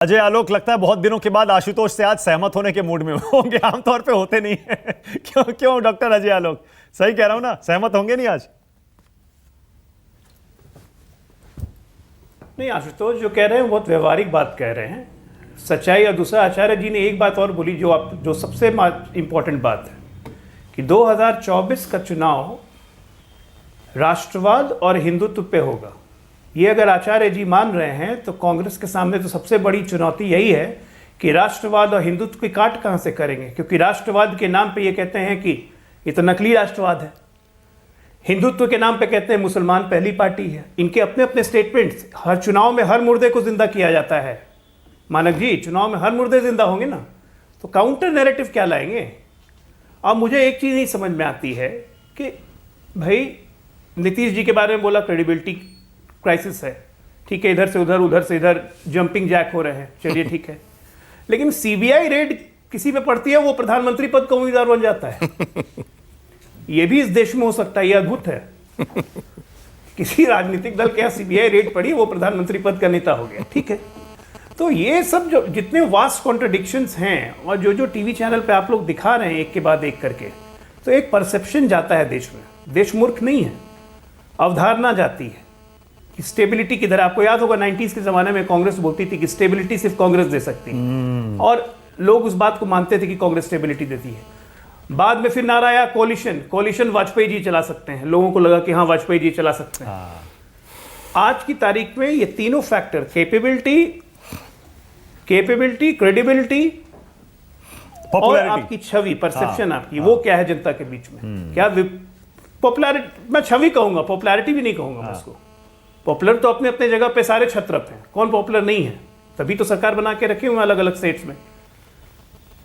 अजय आलोक, लगता है बहुत दिनों के बाद आशुतोष से आज सहमत होने के मूड में होंगे। आमतौर पे होते नहीं है। क्यों डॉक्टर अजय आलोक, सही कह रहा हूं ना? सहमत होंगे नहीं आज? नहीं, आशुतोष जो कह रहे हैं बहुत व्यवहारिक बात कह रहे हैं, सच्चाई। और दूसरा, आचार्य जी ने एक बात और बोली जो सबसे इंपॉर्टेंट बात है कि 2024 का चुनाव राष्ट्रवाद और हिंदुत्व पे होगा। ये अगर आचार्य जी मान रहे हैं तो कांग्रेस के सामने तो सबसे बड़ी चुनौती यही है कि राष्ट्रवाद और हिंदुत्व की काट कहां से करेंगे, क्योंकि राष्ट्रवाद के नाम पे ये कहते हैं कि ये तो नकली राष्ट्रवाद है, हिंदुत्व के नाम पे कहते हैं मुसलमान पहली पार्टी है। इनके अपने अपने स्टेटमेंट्स, हर चुनाव में हर मुर्दे को जिंदा किया जाता है। मानक जी, चुनाव में हर मुर्दे जिंदा होंगे ना, तो काउंटर नैरेटिव क्या लाएंगे? अब मुझे एक चीज़ नहीं समझ में आती है कि भाई नीतीश जी के बारे में बोला क्रेडिबिलिटी क्राइसिस है, ठीक है, इधर से उधर उधर से इधर जंपिंग जैक हो रहे हैं, चलिए ठीक है, लेकिन सीबीआई रेड किसी पे पड़ती है वो प्रधानमंत्री पद का उम्मीदवार बन जाता है। ये भी इस देश में हो सकता है, ये अद्भुत है। किसी राजनीतिक दल के यहाँ सीबीआई रेड पड़ी, वो प्रधानमंत्री पद का नेता हो गया, ठीक है। तो ये सब जो जितने वास्ट कॉन्ट्रडिक्शंस हैं और जो टीवी चैनल पे आप लोग दिखा रहे हैं एक के बाद एक करके, तो एक परसेप्शन जाता है देश में। देश मूर्ख नहीं है, अवधारणा जाती है कि स्टेबिलिटी किधर। आपको याद होगा 90s के जमाने में कांग्रेस बोलती थी कि स्टेबिलिटी सिर्फ कांग्रेस दे सकती है, और लोग उस बात को मानते थे कि कांग्रेस स्टेबिलिटी देती है। बाद में फिर नारा आया कोलिशन वाजपेयी जी चला सकते हैं। लोगों को लगा कि हाँ, वाजपेयी जी चला सकते हैं। आज की तारीख में ये तीनों फैक्टर, कैपेबिलिटी, क्रेडिबिलिटी और आपकी छवि, परसेप्शन आपकी, वो क्या है जनता के बीच में, क्या पॉपुलैरिटी, मैं छवि कहूंगा, पॉपुलैरिटी भी नहीं कहूंगा मैं उसको। पॉपुलर तो अपने अपने जगह पे सारे छत्रप हैं, कौन पॉपुलर नहीं है? तभी तो सरकार बना के रखे हुए अलग अलग स्टेट्स में।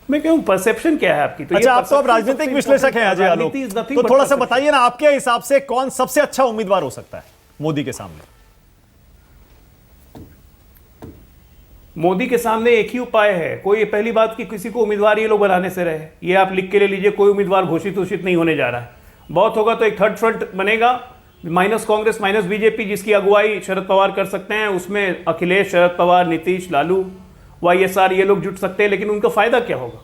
मैं कहूं परसेप्शन क्या है आपकी? तो अच्छा, आप तो अब राजनीतिक विश्लेषक हैं अजय आलोक, तो थोड़ा सा बताइए ना, आपके हिसाब से कौन सबसे अच्छा उम्मीदवार हो सकता है मोदी के सामने? मोदी के सामने एक ही उपाय है। कोई पहली बात कि किसी को उम्मीदवार ये लोग बनाने से रहे, ये आप लिख के ले लीजिए, कोई उम्मीदवार घोषित नहीं होने जा रहा है। बहुत होगा तो एक थर्ड फ्रंट बनेगा, माइनस कांग्रेस माइनस बीजेपी, जिसकी अगुवाई शरद पवार कर सकते हैं। उसमें अखिलेश, शरद पवार, नीतीश, लालू, वाईएसआर, ये लोग जुट सकते हैं। लेकिन उनका फायदा क्या होगा?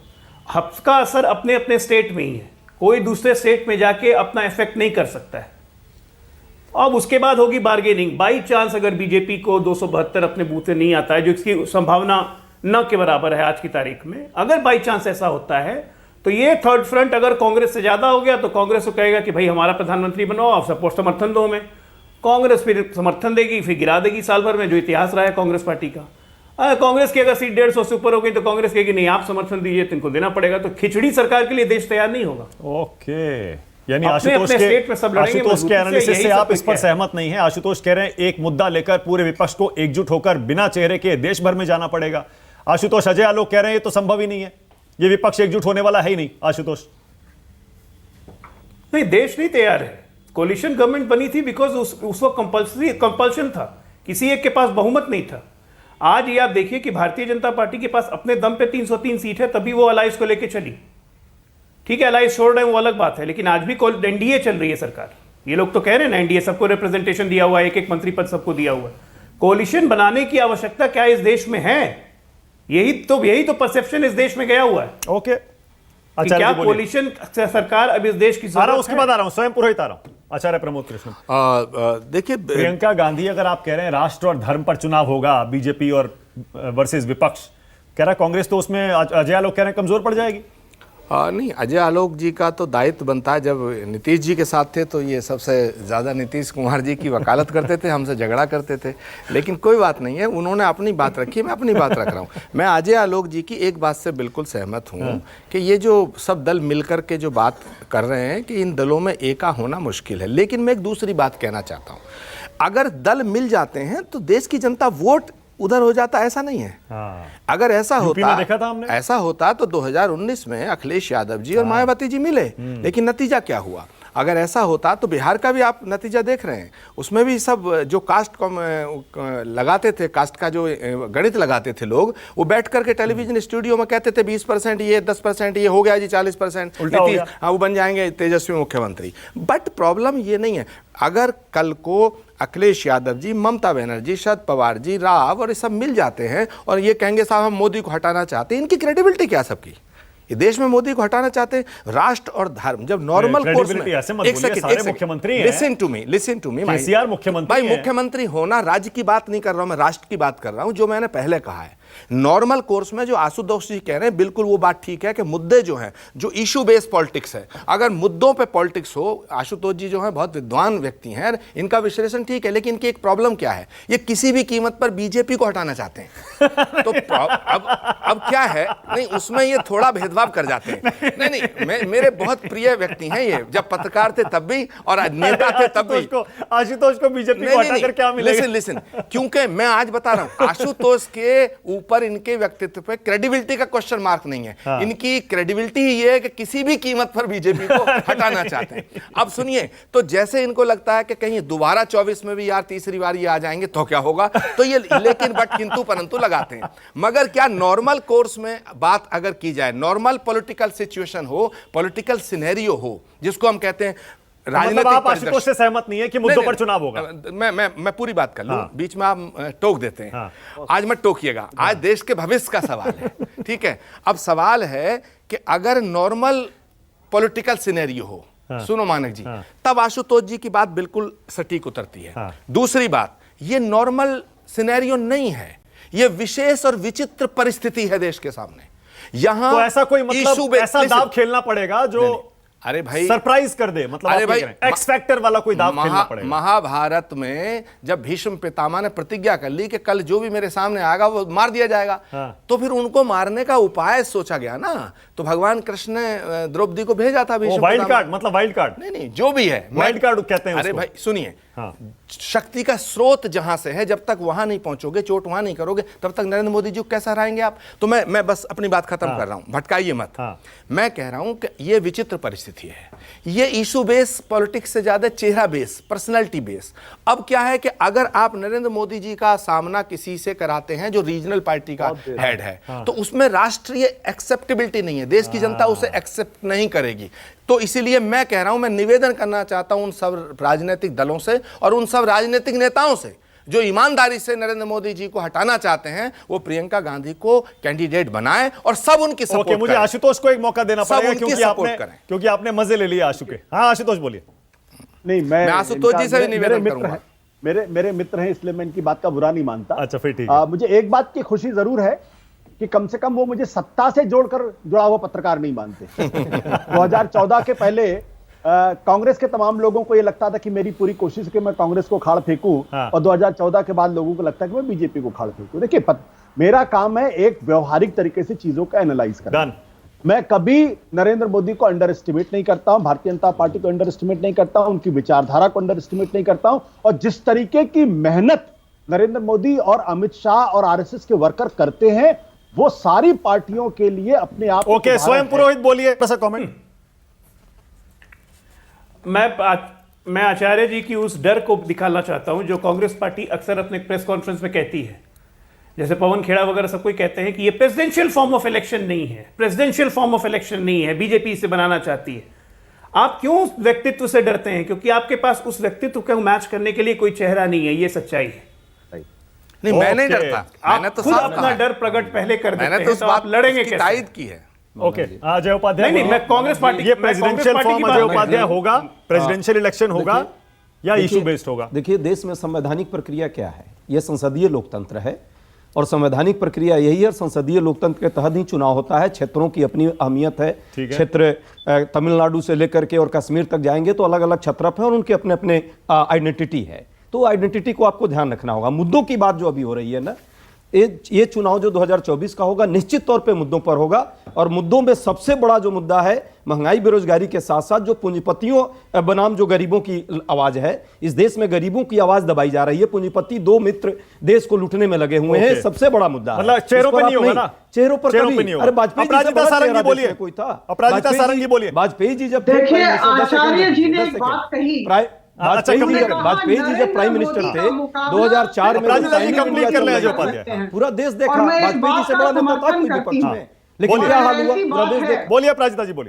सबका असर अपने अपने स्टेट में ही है, कोई दूसरे स्टेट में जाके अपना इफेक्ट नहीं कर सकता है। अब उसके बाद होगी बार्गेनिंग। बाई चांस अगर बीजेपी को 272 अपने बूथ से नहीं आता है, जो इसकी संभावना न के बराबर है आज की तारीख में, अगर बाई चांस ऐसा होता है तो ये थर्ड फ्रंट अगर कांग्रेस से ज्यादा हो गया तो कांग्रेस को कहेगा कि भाई हमारा प्रधानमंत्री बनाओ, आप सपोर्ट समर्थन दो हमें। कांग्रेस फिर समर्थन देगी, फिर गिरा देगी साल भर में, जो इतिहास रहा है कांग्रेस पार्टी का। कांग्रेस की अगर सीट 150 से ऊपर हो गई तो कांग्रेस कहेगी नहीं, आप समर्थन दीजिए तो इनको देना पड़ेगा। तो खिचड़ी सरकार के लिए देश तैयार नहीं होगा। ओके, यानी आशुतोष के एनालिसिस से आप इस पर सहमत नहीं है। आशुतोष कह रहे हैं एक मुद्दा लेकर पूरे विपक्ष को एकजुट होकर बिना चेहरे के देश भर में जाना पड़ेगा। आशुतोष, अजय आलोक कह रहे हैं ये तो संभव ही नहीं है, ये विपक्ष एकजुट होने वाला है ही नहीं। आशुतोष, नहीं, देश नहीं तैयार है। कोलिशन गवर्नमेंट बनी थी बिकॉज उस वक्त कंपल्शन था, किसी एक के पास बहुमत नहीं था। आज ये आप देखिए कि भारतीय जनता पार्टी के पास अपने दम पे 303 सीट है, तभी वो अलायंस को लेकर चली। ठीक है, अलायंस छोड़ रहे हैं वो अलग बात है, लेकिन आज भी एनडीए चल रही है सरकार। ये लोग तो कह रहे हैं ना, एनडीए सबको रिप्रेजेंटेशन दिया हुआ है, एक एक मंत्री पद सबको दिया हुआ है। कोलिशन बनाने की आवश्यकता क्या इस देश में है? यही तो परसेप्शन इस देश में गया हुआ है। ओके, अच्छा, क्या कोलिशन सरकार अब इस देश की जरूरत है? उसके बाद आ रहा हूं, स्वयं पुरोहित आ रहा हूं। आचार्य प्रमोद कृष्ण, देखिए, प्रियंका गांधी, अगर आप कह रहे हैं राष्ट्र और धर्म पर चुनाव होगा, बीजेपी और वर्सेस विपक्ष, कह रहा कांग्रेस तो उसमें अजय आलोक कह रहे हैं कमजोर पड़ जाएगी। नहीं, अजय आलोक जी का तो दायित्व बनता है। जब नीतीश जी के साथ थे तो ये सबसे ज़्यादा नीतीश कुमार जी की वकालत करते थे, हमसे झगड़ा करते थे, लेकिन कोई बात नहीं है, उन्होंने अपनी बात रखी, मैं अपनी बात रख रहा हूँ। मैं अजय आलोक जी की एक बात से बिल्कुल सहमत हूँ कि ये जो सब दल मिलकर के जो बात कर रहे हैं कि इन दलों में एका होना मुश्किल है। लेकिन मैं एक दूसरी बात कहना चाहता हूँ, अगर दल मिल जाते हैं तो देश की जनता वोट उधर हो जाता, ऐसा नहीं है। अगर ऐसा होता तो 2019 में अखिलेश यादव जी और मायावती जी मिले, लेकिन नतीजा क्या हुआ? अगर ऐसा होता तो बिहार का भी आप नतीजा देख रहे हैं, उसमें भी सब जो कास्ट लगाते थे, कास्ट का जो गणित लगाते थे लोग, वो बैठ करके टेलीविजन स्टूडियो में कहते थे 20% ये, 10% ये हो गया जी, 40% नीतीश, हाँ वो बन जाएंगे तेजस्वी मुख्यमंत्री। बट प्रॉब्लम ये नहीं है, अगर कल को अखिलेश यादव जी, ममता बनर्जी, शरद पवार जी, राव और ये सब मिल जाते हैं और ये कहेंगे साहब हम मोदी को हटाना चाहते हैं, इनकी क्रेडिबिलिटी क्या सबकी? ये देश में मोदी को हटाना चाहते हैं। राष्ट्र और धर्म जब नॉर्मल कोर्स में, एक second, listen to me KCR मुख्यमंत्री भाई, मुख्यमंत्री होना राज्य की बात नहीं कर रहा हूं मैं, राष्ट्र की बात कर रहा हूं। जो मैंने पहले कहा है, नॉर्मल कोर्स में जो आशुतोष जी कह रहे हैं बिल्कुल वो बात ठीक है कि मुद्दे जो हैं, जो इशू बेस्ड पॉलिटिक्स है, अगर मुद्दों पे पॉलिटिक्स हो, आशुतोष जी जो हैं बहुत विद्वान व्यक्ति हैं, इनका विश्लेषण ठीक है, लेकिन इनकी एक प्रॉब्लम क्या है, ये किसी भी कीमत पर बीजेपी को हटाना चाहते हैं। तो अब क्या है, नहीं उसमें ये थोड़ा भेदभाव कर जाते हैं। नहीं, मेरे बहुत प्रिय व्यक्ति हैं ये, जब पत्रकार थे तब भी और नेता थे तब भी। आशुतोष को बीजेपी को हटाकर क्या मिलेगा? लिसन, क्योंकि मैं आज बता रहा हूं, आशुतोष के ऊपर इनके व्यक्तित्व पे क्रेडिबिलिटी का क्वेश्चन मार्क नहीं है। हाँ। इनकी क्रेडिबिलिटी ये है कि किसी भी कीमत पर बीजेपी को हटाना चाहते हैं। अब सुनिए, तो जैसे इनको लगता है कि कहीं दोबारा 24 में भी यार तीसरी बार ये आ जाएंगे तो क्या होगा, तो ये लेकिन बट किंतु परंतु लगाते हैं। मगर क्या नॉर्मल कोर्स में बात अगर की जाए, नॉर्मल पॉलिटिकल सिचुएशन हो, पॉलिटिकल सिनेरियो हो, जिसको हम कहते हैं मतलब आप आशुतोष से सहमत नहीं है कि मुद्दों पर चुनाव होगा? मैं पूरी बात कर लूं, बीच में आप टोक देते हैं। आज मत टोकिएगा, आज देश के भविष्य का सवाल है, ठीक है। अब सवाल है कि अगर नॉर्मल पॉलिटिकल सिनेरियो हो, सुनो मानक जी, तब आशुतोष जी की बात बिल्कुल सटीक उतरती है। दूसरी बात, ये नॉर्मल सिनेरियो नहीं है, ये विशेष और विचित्र परिस्थिति है देश के सामने। यहां तो ऐसा कोई मतलब ऐसा दाव खेलना पड़ेगा जो अरे भाई सरप्राइज कर दे, मतलब अरे भाई एक्स फैक्टर वाला कोई दाव खेलना पड़ेगा। महाभारत में जब भीष्म पितामह ने प्रतिज्ञा कर ली कि कल जो भी मेरे सामने आएगा वो मार दिया जाएगा, तो फिर उनको मारने का उपाय सोचा गया ना। तो भगवान कृष्ण ने द्रौपदी को भेजा था भीष्म, वाइल्ड कार्ड, मतलब वाइल्ड कार्ड नहीं जो भी है वाइल्ड कार्ड कहते हैं। अरे भाई सुनिए, शक्ति का स्रोत जहां से है, जब तक वहां नहीं पहुंचोगे, चोट वहां नहीं करोगे, तब तक नरेंद्र मोदी जी को कैसा हराएंगे आप? तो मैं बस अपनी बात खत्म कर रहा हूं, भटकाइए मत। मैं कह रहा हूं कि ये विचित्र परिस्थिति है, ये इशू बेस पॉलिटिक्स से ज्यादा चेहरा बेस, पर्सनालिटी बेस। अब क्या है कि अगर आप नरेंद्र मोदी जी का सामना किसी से कराते हैं जो रीजनल पार्टी का हेड है, तो उसमें राष्ट्रीय एक्सेप्टेबिलिटी नहीं है, देश की जनता उसे एक्सेप्ट नहीं करेगी। तो इसीलिए मैं कह रहा हूं, मैं निवेदन करना चाहता हूं उन सब राजनीतिक दलों से और उन सब राजनीतिक नेताओं से जो ईमानदारी से नरेंद्र मोदी जी को हटाना चाहते हैं, वो प्रियंका गांधी को कैंडिडेट बनाएं और सब उनकी सपोर्ट करें। मुझे आशुतोष को एक मौका देना पड़ेगा क्योंकि आपने मजे ले लिए आशु के। हाँ आशुतोष बोलिए। नहीं, मैं आशुतोष जी से भी निवेदन करूंगा। मेरे मित्र हैं, इसलिए मैं इनकी बात का बुरा नहीं मानता। अच्छा फिर ठीक है। मुझे एक बात की खुशी जरूर है कि कम से कम वो मुझे सत्ता से जोड़कर जुड़ा हुआ पत्रकार नहीं मानते। 2014 के पहले कांग्रेस के तमाम लोगों को यह लगता था कि मेरी पूरी कोशिश है कि मैं कांग्रेस को खाड़ फेंकूं, और 2014 के बाद लोगों को लगता है कि मैं बीजेपी को खाड़ फेंकूं। देखिए, मेरा काम है एक व्यवहारिक तरीके से चीजों का एनालाइज करना। मैं कभी नरेंद्र मोदी को अंडर एस्टिमेट नहीं करता हूं, भारतीय जनता पार्टी को अंडर एस्टिमेट नहीं करता हूं, उनकी विचारधारा को अंडर एस्टिमेट नहीं करता हूं। और जिस तरीके की मेहनत नरेंद्र मोदी और अमित शाह और आरएसएस के वर्कर करते हैं, वो सारी पार्टियों के लिए अपने आप। ओके, स्वयं पुरोहित बोलिए कमेंट। मैं आचार्य जी की उस डर को दिखाना चाहता हूं जो कांग्रेस पार्टी अक्सर अपने प्रेस कॉन्फ्रेंस में कहती है। जैसे पवन खेड़ा वगैरह सब कोई कहते हैं कि ये प्रेसिडेंशियल फॉर्म ऑफ इलेक्शन नहीं है, प्रेसिडेंशियल फॉर्म ऑफ इलेक्शन नहीं है, बीजेपी इसे बनाना चाहती है। आप क्यों उस व्यक्तित्व से डरते हैं? क्योंकि आपके पास उस व्यक्तित्व को मैच करने के लिए कोई चेहरा नहीं है, ये सच्चाई है। नहीं, मैं नहीं डरता, मैंने तो खुद अपना डर प्रकट पहले कर देते हैं, तो आप लड़ेंगे कैसे? तायद की है। ओके, अजय उपाध्याय। नहीं, मैं कांग्रेस पार्टी, ये प्रेसिडेंशियल फॉर्म अजय उपाध्याय होगा, प्रेसिडेंशियल इलेक्शन होगा या इशू बेस्ड होगा? देखिए, देश में संवैधानिक प्रक्रिया क्या है? यह संसदीय लोकतंत्र है और संवैधानिक प्रक्रिया यही है। संसदीय लोकतंत्र के तहत ही चुनाव होता है। क्षेत्रों की अपनी अहमियत है। क्षेत्र तमिलनाडु से लेकर के और कश्मीर तक जाएंगे तो अलग अलग क्षेत्रफल है और उनके अपने अपने आइडेंटिटी है। तो आइडेंटिटी को आपको ध्यान रखना होगा। मुद्दों की बात जो अभी हो रही है ना, ये चुनाव जो 2024 का होगा निश्चित तौर पे मुद्दों पर होगा, और मुद्दों में सबसे बड़ा जो मुद्दा है महंगाई बेरोजगारी के साथ साथ जो पूंजीपतियों बनाम जो गरीबों की आवाज है, इस देश में गरीबों की आवाज दबाई जा रही है। पूंजीपति दो मित्र देश को लूटने में लगे हुए हैं, सबसे बड़ा मुद्दा है। मतलब चेहरों पे नहीं होगा ना, चेहरों पर चेहरों कभी पे नहीं होगा। अरे वाजपेयी जी से अपराजिता बड़ा सारंगी चेहरा बोलिए, देश में कोई था? अपराजिता सारंगी बोलिए। वाजपेयी जी जब देखिए, आचार्य जी ने एक बात कही। वाजपेयी जी जब प्राइम मिनिस्टर थे 2004 में अपराजिता जी कंप्लीट कर ले अजय उपाध्याय। पूरा देश देखा, वाजपेयी जी से बड़ा नेता था कोई विपक्ष में, लेकिन क्या हाल हुआ पूरा देश देखा। बोलिए अपराजिता जी, बोलिए।